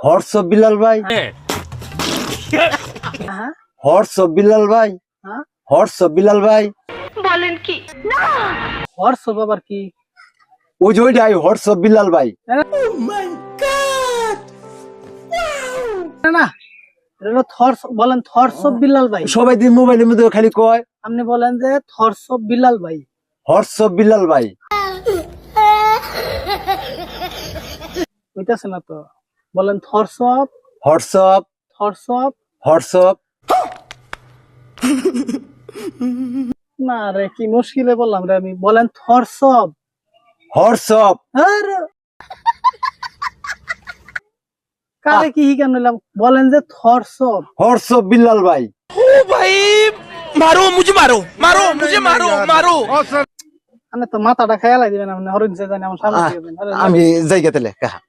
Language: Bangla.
হর্ষ বিলাল ভাই হর্ষ বিলাল ভাই হর্ষ বিলাল ভাই বলেন কি হর্ষ বাবার কি ওই যে ওইটাই হর্ষ বিলাল ভাই। না না এটা হলো থর্স বলেন থর্স অফ বিলাল ভাই। সবাই দিন মোবাইলের মধ্যে খালি কয় আপনি বলেন যে থর্স অফ বিলাল ভাই। হর্ষ বিলাল ভাই বুঝতেছে না তো, বলেন থর্স অফ হোয়াটসঅ্যাপ থর্স অফ হোয়াটসঅ্যাপ। না রে কি মুশকিলে বললাম রে আমি, বলেন থর্স অফ। হোয়াটসঅ্যাপ আরে কারে কি কেন নিলাম, বলেন যে থর্স অফ। হর্ষ বিলাল ভাই। মানে তো মাথাটা খেয়ালাই দিবেন আপনি, হরিণ সে জানি আমার সামনে দিয়ে দেন। আমি জায়গা তেলে কাহা